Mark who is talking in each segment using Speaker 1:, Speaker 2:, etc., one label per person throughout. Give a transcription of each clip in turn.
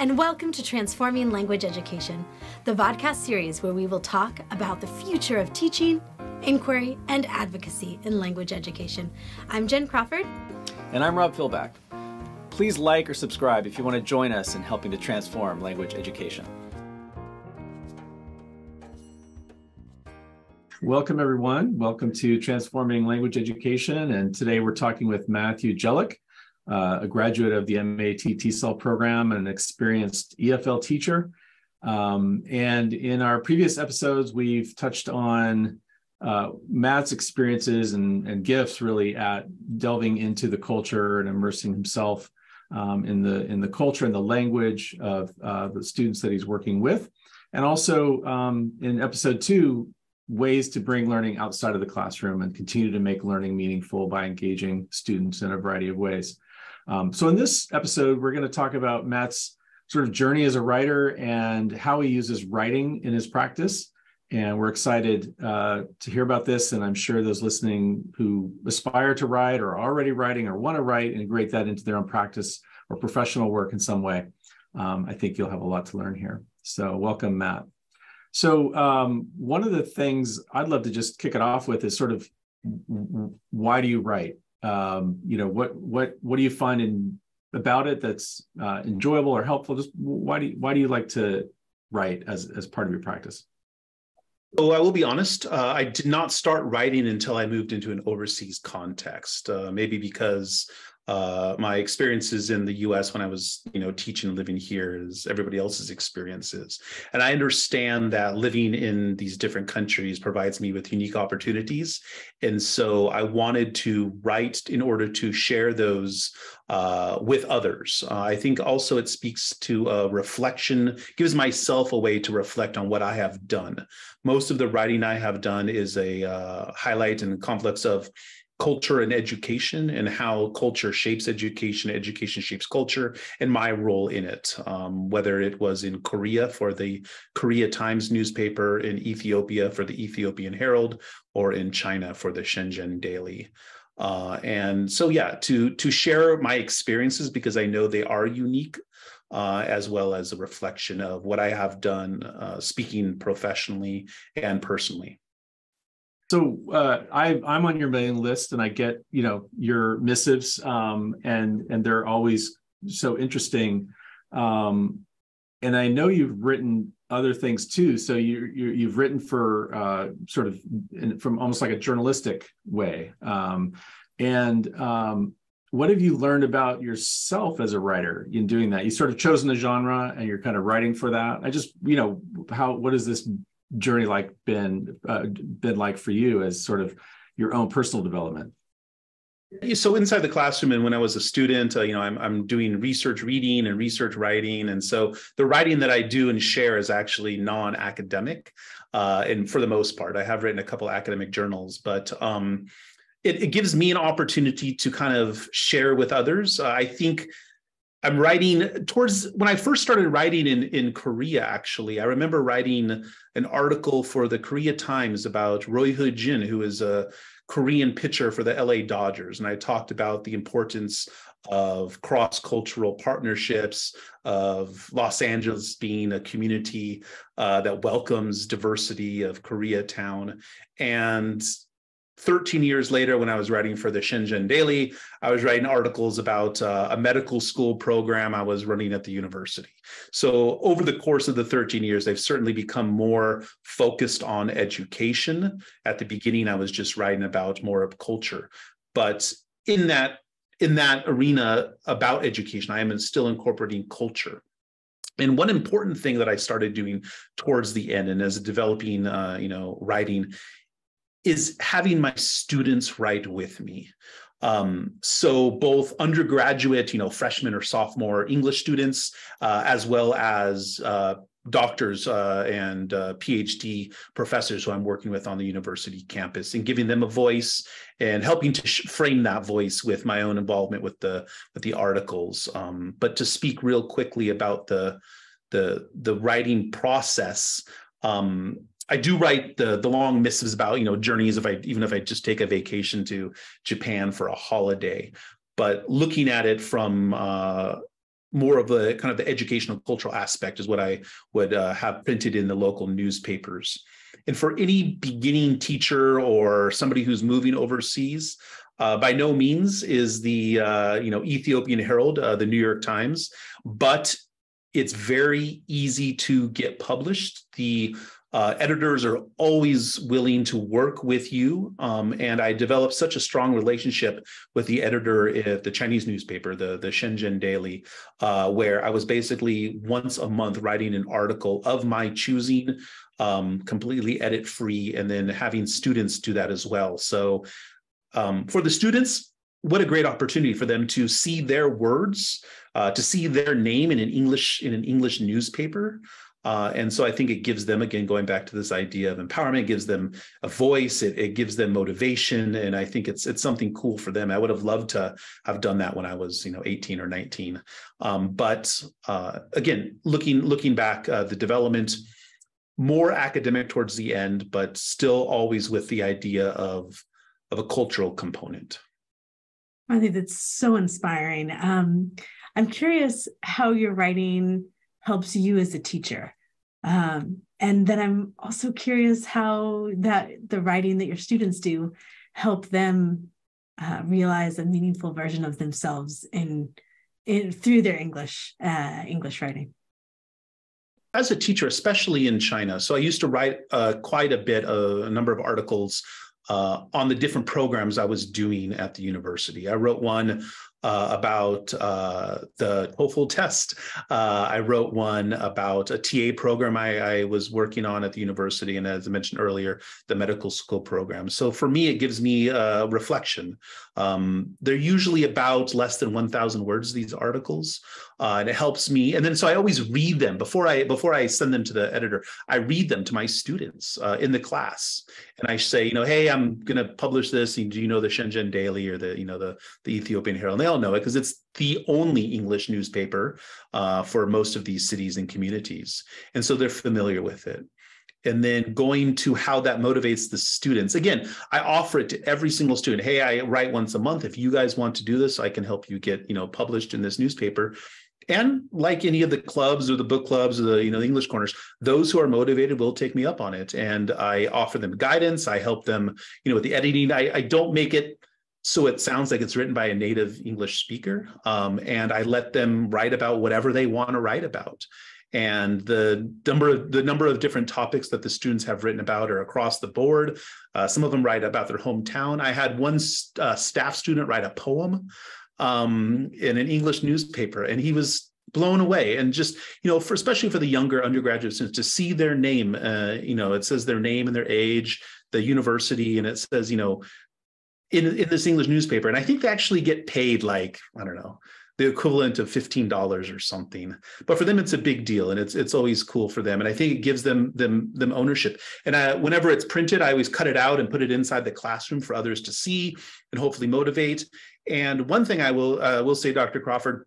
Speaker 1: and welcome to Transforming Language Education, the vodcast series where we will talk about the future of teaching, inquiry, and advocacy in language education. I'm Jen Crawford.
Speaker 2: And I'm Rob Philback. Please like or subscribe if you want to join us in helping to transform language education. Welcome, everyone. Welcome to Transforming Language Education. And today we're talking with Matthew Jellick, a graduate of the MAT TESOL program and an experienced EFL teacher. And in our previous episodes, we've touched on Matt's experiences and gifts really at delving into the culture and immersing himself in the culture and the language of the students that he's working with. And also in episode 2, ways to bring learning outside of the classroom and continue to make learning meaningful by engaging students in a variety of ways. So in this episode, we're going to talk about Matt's sort of journey as a writer and how he uses writing in his practice. And we're excited to hear about this. And I'm sure those listening who aspire to write or are already writing or want to write and integrate that into their own practice or professional work in some way, I think you'll have a lot to learn here. So welcome, Matt. So one of the things I'd love to just kick it off with is sort of, why do you write? What do you find about it that's enjoyable or helpful? Just why do you like to write as part of your practice?
Speaker 3: Oh, I will be honest. I did not start writing until I moved into an overseas context. Maybe because my experiences in the U.S. when I was, teaching and living here is everybody else's experiences. And I understand that living in these different countries provides me with unique opportunities. And so I wanted to write in order to share those with others. I think also it speaks to a reflection, gives myself a way to reflect on what I have done. Most of the writing I have done is a highlight and complex of culture and education and how culture shapes education, education shapes culture, and my role in it, whether it was in Korea for the Korea Times newspaper, in Ethiopia for the Ethiopian Herald, or in China for the Shenzhen Daily. And so, yeah, to share my experiences because I know they are unique, as well as a reflection of what I have done, speaking professionally and personally.
Speaker 2: So I'm on your mailing list, and I get your missives, and they're always so interesting. And I know you've written other things too. So you've written for sort of from almost like a journalistic way. What have you learned about yourself as a writer in doing that? You sort of chosen a genre, and you're kind of writing for that. I just what is this journey been like for you as sort of your own personal development?
Speaker 3: So inside the classroom and when I was a student, I'm doing research reading and research writing. And so the writing that I do and share is actually non-academic. And for the most part, I have written a couple of academic journals, but it gives me an opportunity to kind of share with others. I think I'm writing towards when I first started writing in Korea, actually. I remember writing an article for the Korea Times about Roy Ho-jin, who is a Korean pitcher for the LA Dodgers. And I talked about the importance of cross-cultural partnerships, of Los Angeles being a community that welcomes diversity of Koreatown. And 13 years later, when I was writing for the Shenzhen Daily, I was writing articles about a medical school program I was running at the university. So over the course of the 13 years, they've certainly become more focused on education. At the beginning, I was just writing about more of culture. But in that arena about education, I am still incorporating culture. And one important thing that I started doing towards the end and as developing, writing is having my students write with me. So both undergraduate, freshman or sophomore English students, as well as doctors and PhD professors who I'm working with on the university campus, and giving them a voice and helping to frame that voice with my own involvement with the articles. But to speak real quickly about the writing process, I do write the long missives about, journeys even if I just take a vacation to Japan for a holiday. But looking at it from more of the kind of the educational cultural aspect is what I would have printed in the local newspapers. And for any beginning teacher or somebody who's moving overseas, by no means is the Ethiopian Herald, the New York Times, but it's very easy to get published. The editors are always willing to work with you. And I developed such a strong relationship with the editor at the Chinese newspaper, the Shenzhen Daily, where I was basically once a month writing an article of my choosing, completely edit free, and then having students do that as well. So for the students, what a great opportunity for them to see their words, to see their name in an English newspaper. And so I think it gives them, again, going back to this idea of empowerment, it gives them a voice, it gives them motivation. And I think it's something cool for them. I would have loved to have done that when I was, 18 or 19. But again, looking back, the development, more academic towards the end, but still always with the idea of a cultural component.
Speaker 1: I think that's so inspiring. I'm curious how your writing helps you as a teacher. And then I'm also curious how the writing that your students do help them realize a meaningful version of themselves through their English writing.
Speaker 3: As a teacher, especially in China, so I used to write quite a bit, a number of articles on the different programs I was doing at the university. I wrote one about the TOEFL test. I wrote one about a TA program I was working on at the university, and as I mentioned earlier, the medical school program. So for me, it gives me reflection. They're usually about less than 1,000 words, these articles, and it helps me. And then so I always read them before I send them to the editor. I read them to my students in the class, and I say, hey, I'm going to publish this. Do you know the Shenzhen Daily or the Ethiopian Herald? And they all know it because it's the only English newspaper for most of these cities and communities, and so they're familiar with it. And then going to how that motivates the students. Again, I offer it to every single student. Hey, I write once a month. If you guys want to do this, I can help you get, published in this newspaper. And like any of the clubs or the book clubs or the English corners, those who are motivated will take me up on it. And I offer them guidance. I help them, with the editing. I don't make it so it sounds like it's written by a native English speaker. And I let them write about whatever they want to write about. And the number of different topics that the students have written about are across the board. Some of them write about their hometown. I had one staff student write a poem in an English newspaper, and he was blown away. And just, especially for the younger undergraduate students, to see their name, it says their name and their age, the university, and it says, in this English newspaper. And I think they actually get paid the equivalent of $15 or something. But for them, it's a big deal, and it's always cool for them. And I think it gives them ownership. And whenever it's printed, I always cut it out and put it inside the classroom for others to see and hopefully motivate. And one thing I will say, Dr. Crawford,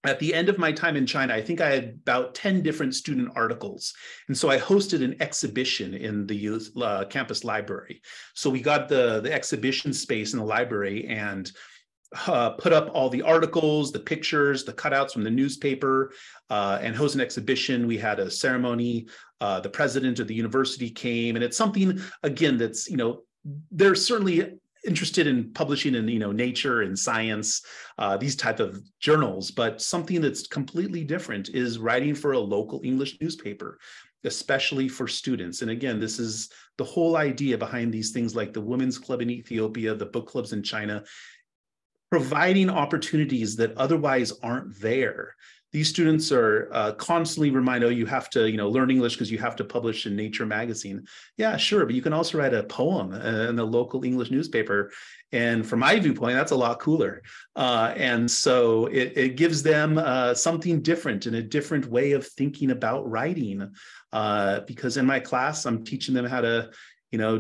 Speaker 3: at the end of my time in China, I think I had about 10 different student articles. And so I hosted an exhibition in the campus library. So we got the exhibition space in the library and put up all the articles, the pictures, the cutouts from the newspaper, and host an exhibition. We had a ceremony. The president of the university came, and it's something, again, that's, they're certainly interested in publishing in, Nature and Science, these type of journals, but something that's completely different is writing for a local English newspaper, especially for students. And again, this is the whole idea behind these things like the Women's Club in Ethiopia, the book clubs in China, providing opportunities that otherwise aren't there. These students are constantly reminded, you have to, learn English because you have to publish in Nature magazine. Yeah, sure, but you can also write a poem in the local English newspaper. And from my viewpoint, that's a lot cooler. And so it gives them something different and a different way of thinking about writing. Because in my class, I'm teaching them how to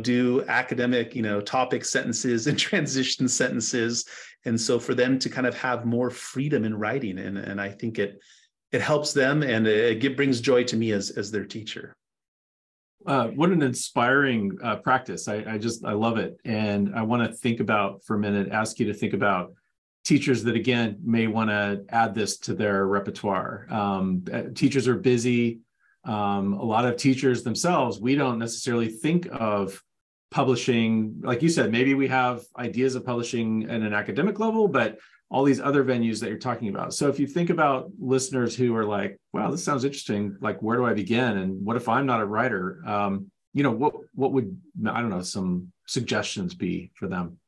Speaker 3: do academic, topic sentences and transition sentences. And so for them to kind of have more freedom in writing, and I think it helps them, and it brings joy to me as their teacher.
Speaker 2: What an inspiring practice. I love it. And I want to think about for a minute, ask you to think about teachers that, again, may want to add this to their repertoire. Teachers are busy. A lot of teachers themselves, we don't necessarily think of publishing. Like you said, maybe we have ideas of publishing at an academic level, but all these other venues that you're talking about. So if you think about listeners who are like, wow, this sounds interesting, like, where do I begin? And what if I'm not a writer? What would, I don't know, some suggestions be for them?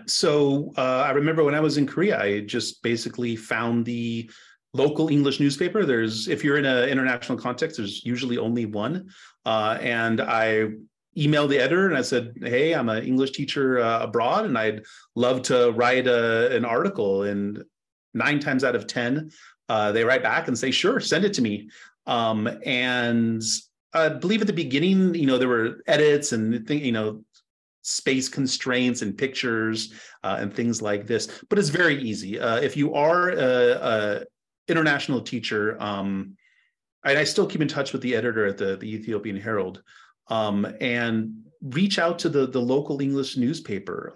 Speaker 3: So I remember when I was in Korea, I just basically found the local English newspaper. If you're in an international context, there's usually only one. And I emailed the editor and I said, hey, I'm an English teacher abroad, and I'd love to write an article. And 9 times out of 10, they write back and say, sure, send it to me. And I believe at the beginning, there were edits and space constraints and pictures and things like this, but it's very easy. If you are a international teacher, and I still keep in touch with the editor at the Ethiopian Herald, and reach out to the local English newspaper.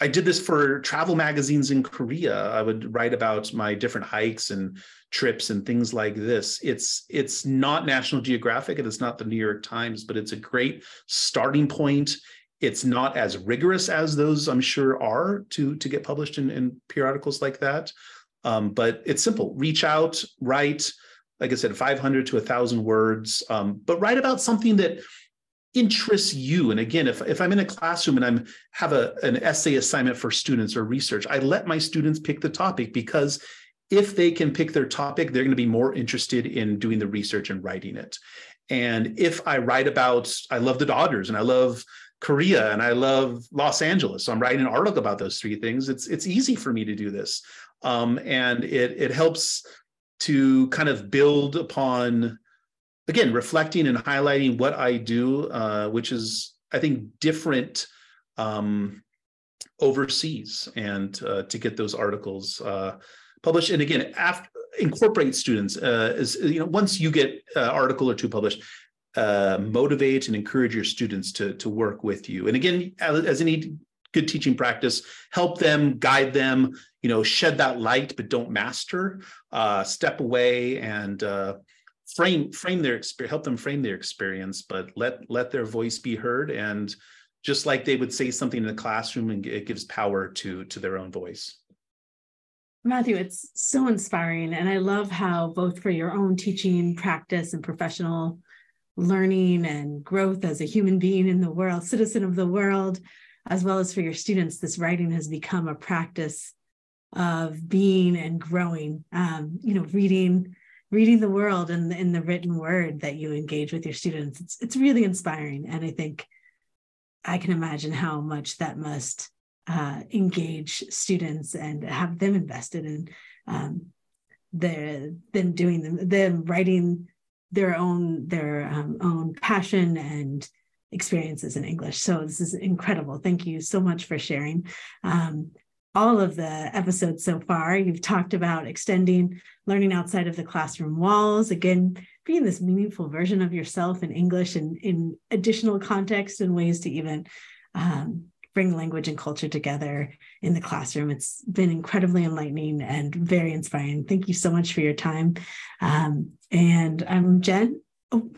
Speaker 3: I did this for travel magazines in Korea. I would write about my different hikes and trips and things like this. It's not National Geographic and it's not the New York Times, but it's a great starting point. It's not as rigorous as those, I'm sure, are to get published in periodicals like that. But it's simple. Reach out, write, like I said, 500 to 1,000 words, but write about something that interests you. And again, if I'm in a classroom and I have an essay assignment for students or research, I let my students pick the topic, because if they can pick their topic, they're going to be more interested in doing the research and writing it. And if I write about, I love the Dodgers and I love Korea and I love Los Angeles, so I'm writing an article about those 3 things, it's easy for me to do this. And it helps to kind of build upon, again, reflecting and highlighting what I do, which is, I think, different overseas, and to get those articles published. And again, incorporate students. Once you get an article or 2 published, motivate and encourage your students to work with you. And again, as any good teaching practice, help them, guide them, shed that light, but don't master. Step away and frame their experience, help them frame their experience, but let their voice be heard. And just like they would say something in the classroom, and it gives power to their own voice.
Speaker 1: Matthew, it's so inspiring. And I love how, both for your own teaching practice and professional learning and growth as a human being in the world, citizen of the world, as well as for your students, this writing has become a practice of being and growing, reading the world and in the written word that you engage with your students. It's really inspiring. And I think I can imagine how much that must engage students and have them invested in them writing their own passion and experiences in English. So this is incredible. Thank you so much for sharing. All of the episodes so far, you've talked about extending learning outside of the classroom walls, again, being this meaningful version of yourself in English and in additional context and ways to even bring language and culture together in the classroom. It's been incredibly enlightening and very inspiring. Thank you so much for your time. And I'm Jen. Oh.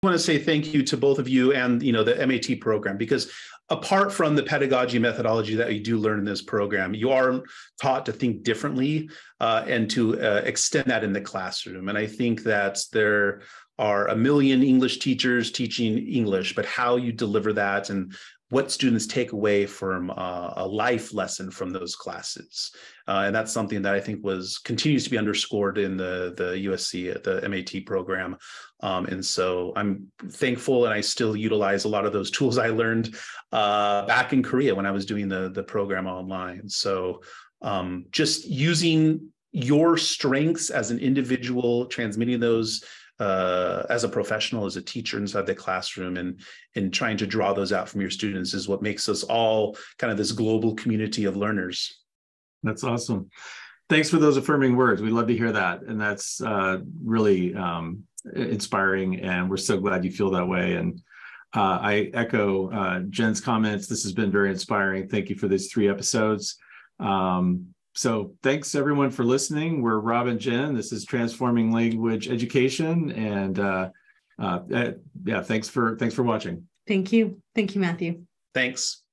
Speaker 3: I want to say thank you to both of you and the MAT program, because apart from the pedagogy methodology that you do learn in this program, you are taught to think differently and to extend that in the classroom. And I think that there are a million English teachers teaching English, but how you deliver that and what students take away from a life lesson from those classes. And that's something that I think continues to be underscored in the USC, the MAT program. And so I'm thankful, and I still utilize a lot of those tools I learned back in Korea when I was doing the program online. So just using your strengths as an individual, transmitting those as a professional, as a teacher inside the classroom, and trying to draw those out from your students is what makes us all kind of this global community of learners.
Speaker 2: That's awesome. Thanks for those affirming words. We love to hear that. And that's really inspiring. And we're so glad you feel that way. And I echo Jen's comments. This has been very inspiring. Thank you for these 3 episodes. So thanks everyone for listening. We're Rob and Jen. This is Transforming Language Education. And yeah, thanks for watching.
Speaker 1: Thank you. Thank you, Matthew.
Speaker 3: Thanks.